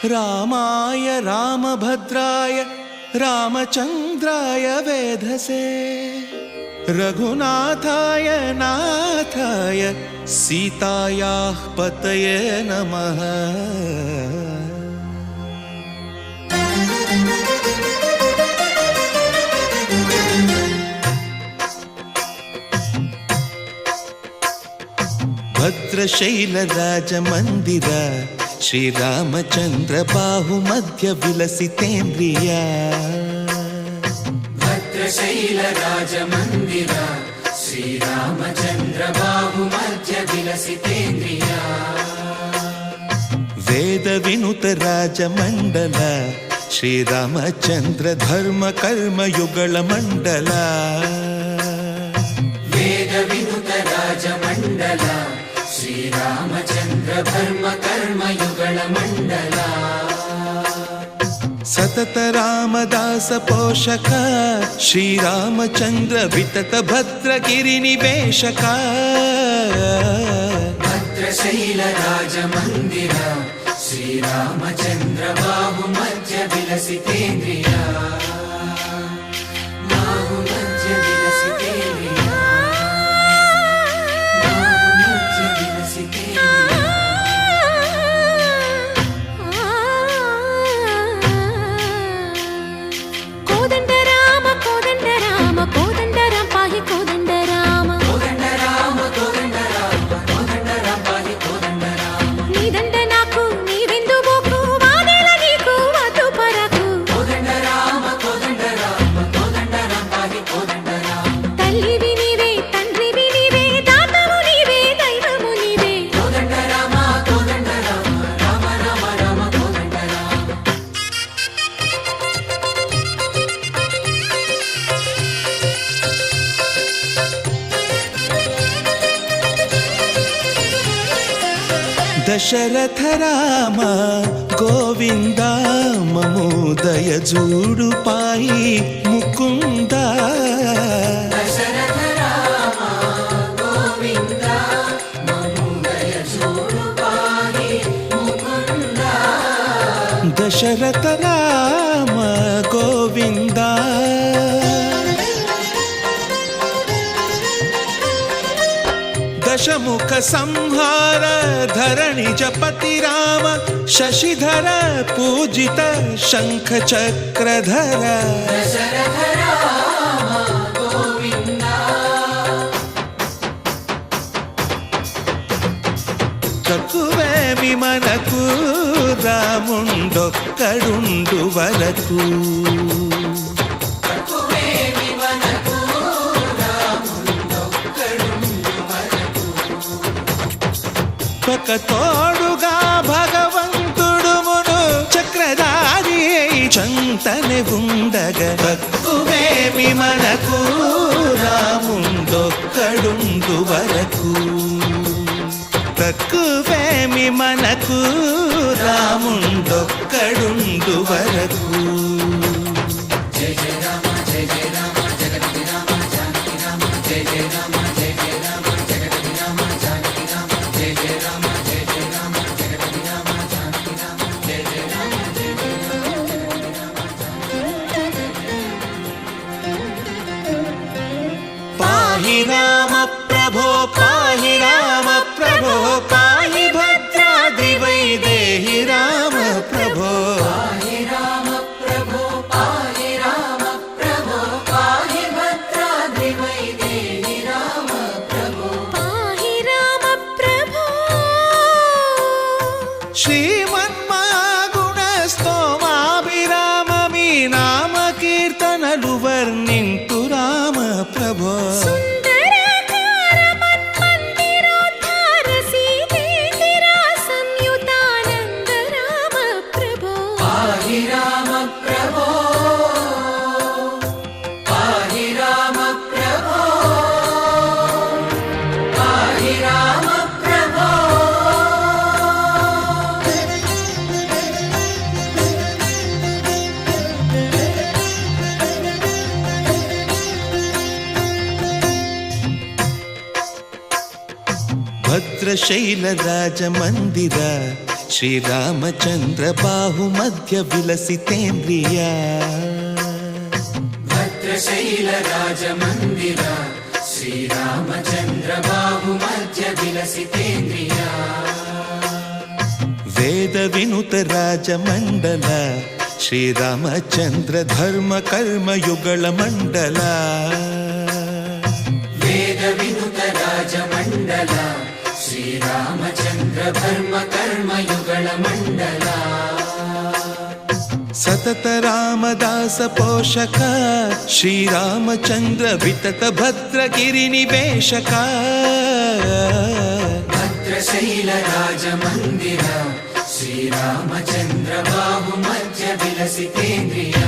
रामाय रामभद्राय रामचन्द्राय वेधसे रघुनाथाय नाथाय सीतायाः पतये नमः। भद्रशैलराजमन्दिर श्रीरामचन्द्र बाहुमध्य विलसितेन्द्रिया। भद्रशैलराजमन्दिर श्रीरामचन्द्र बाहुमध्य विलसितेन्द्रिया। वेदविनुत राजमण्डल श्रीरामचन्द्र धर्म कर्म युगल मण्डल। वेदविनुत राजमण्डल श्रीरामचन्द्र धर्म कर्म युगल मण्डल। सतत रामदास पोषक श्रीरामचन्द्र वितत भद्रगिरि निवेशक। भद्रशैल राजमन्दिर श्रीरामचन्द्र बाहुमध्य विलसितेन्द्रिया। बाहुमध्य विलसितेन्द्रिया। बाहुमध्य विलसितेन्द्रिया। कोदंड राम पाहि कोदंड राम। कोदंड राम पाहि कोदंड राम। नी दंड नाकु नीविंदु बोकु वादेल नीकु वतु परकु। कोदंड राम पाहि कोदंड राम। तल्लिवि नीवे तंड्रिवि नीवे दातवु नीवे दैवमु नीवे। कोदंड राम राम राम राम कोदंड राम। दशरथ राम गोविंद ममोदय जूडु पाहि मुकुंद। दशरथ राम गोविंद ममोदय जूडु पाहि मुकुंद। दशरथ राम गोविंद दशमुख संहार धरणि जपति राम शशिधर पूजित शंख चक्रधर। दशरथ राम गोविंद। తక్కువేమి మనకు రాముండొక్కడుండు వరకు। తక్కువేమి మనకు రాముండొక్కడుండు వరకు। ఒక తోడుగా భగవంతుడు మును చక్రధారి చంతనే ఉండగా తక్కువేమి మనకు రాముండొక్కడుండు వరకు। తక్కువేమి మనకు రాముండొక్కడుండు వరకు। జయ జయ రామ జయ జయ రామ జగతి రామ జానకి రామ జయ జయ రామ జయ జయ రామ జగతి రామ జానకి రామ జయ జయ రామ జయ జయ రామ జగతి రామ జానకి రామ జయ జయ రామ జయ జయ రామ। పాహి రామ ప్రభో పాహి రామ ప్రభో పాహి భద్రాద్రి వైదేహి రామ ప్రభో। పాహి రామ ప్రభో పాహి రామ ప్రభో పాహి భద్రాద్రి వైదేహి రామ ప్రభో। पाहि राम प्रभो। శ్రీమన్మాగుణ స్తోమాభిరామ మీ నామ కీర్తనలు వర్ణింతు రామ ప్రభో। सुन्दराकार मन्मन्दिरोद्धार सीतेन्दिरा संयुतानन्द राम प्रभो। पाहि राम प्रभो पाहि राम प्रभो पाहि राम प्रभो। भद्रशैलराजमन्दिर ಶ್ರೀರಾಮಚಂದ್ರ ಬಾಹು ಮಧ್ಯ ವಿಲಸಿತೇಂದ್ರಿಯ ಭದ್ರಶೈಲ ರಾಜ ಮಂದಿರ ಶ್ರೀರಾಮಚಂದ್ರ ಬಾಹು ಮಧ್ಯ ವಿಲಸಿತೇಂದ್ರಿಯ ವೇದ ವಿನುತ ರಾಜ ಮಂಡಲ ಶ್ರೀರಾಮಚಂದ್ರ ಧರ್ಮ ಕರ್ಮಯುಗಳ ಮಂಡಲ ವೇದ ವಿನುತ ರಾಜ ಮಂಡಲ ಶ್ರೀರಾಮಚಂದ್ರ ಧರ್ಮ ಕರ್ಮಯುಗಳ ಮಂಡಲ ಸತತ ರಾಮದಾಸ ಪೋಷಕ ಶ್ರೀರಾಮಚಂದ್ರ ವಿತತ ಭದ್ರಗಿರಿ ನಿವೇಶಕ ಭದ್ರಶೈಲ ರಾಜ ಮಂದಿರ ಶ್ರೀರಾಮಚಂದ್ರ ಬಾಹು ಮಧ್ಯ ವಿಲಸಿತೇಂದ್ರಿಯ